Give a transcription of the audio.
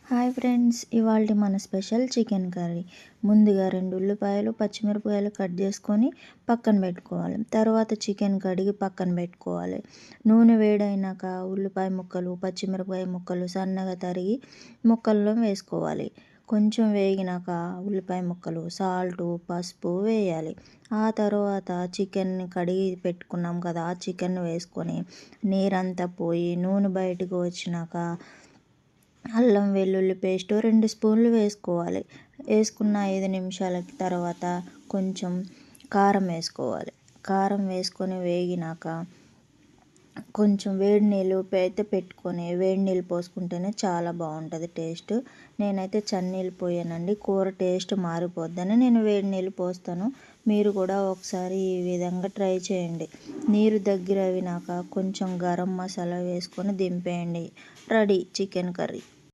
Hi friends, ఇవాళ మన special chicken curry. ముందుగా 2 ఉల్లిపాయలు, పచ్చిమిరపకాయలు కట్ చేసుకొని పక్కన పెట్టుకోవాలి. తర్వాత చికెన్ కడిగి పక్కన పెట్టుకోవాలి. నూనె వేడైనాక ఉల్లిపాయ ముక్కలు, పచ్చిమిరపకాయ ముక్కలు సన్నగా తరిగి ముక్కల్లో వేసుకోవాలి. కొంచెం వేగినాక ఉల్లిపాయ ముక్కలు, సాల్టు, పసుపు వేయాలి. ఆ తర్వాత చికెన్ కడిగి పెట్టుకున్నాం కదా, ఆ చికెన్ వేసుకొని నీరంతా పోయి నూనె బయటకు వచ్చినాక అల్లం వెల్లుల్లి పేస్ట్ 2 స్పూన్లు వేసుకోవాలి. వేసుకున్న 5 నిమిషాల తర్వాత కొంచెం కారం వేసుకోవాలి. కారం వేసుకొని వేగినాక కొంచెం వేడి నీళ్ళు అయితే పెట్టుకొని వేడి నీళ్ళు పోసుకుంటేనే చాలా బాగుంటుంది టేస్ట్. నేనైతే చన్నీళ్ళు పోయానండి, కూర టేస్ట్ మారిపోద్దని నేను వేడి నీళ్ళు పోస్తాను. మీరు కూడా ఒకసారి ఈ విధంగా ట్రై చేయండి. నీరు దగ్గర అయినాక కొంచెం గరం మసాలా వేసుకొని దింపేయండి. Ready chicken curry.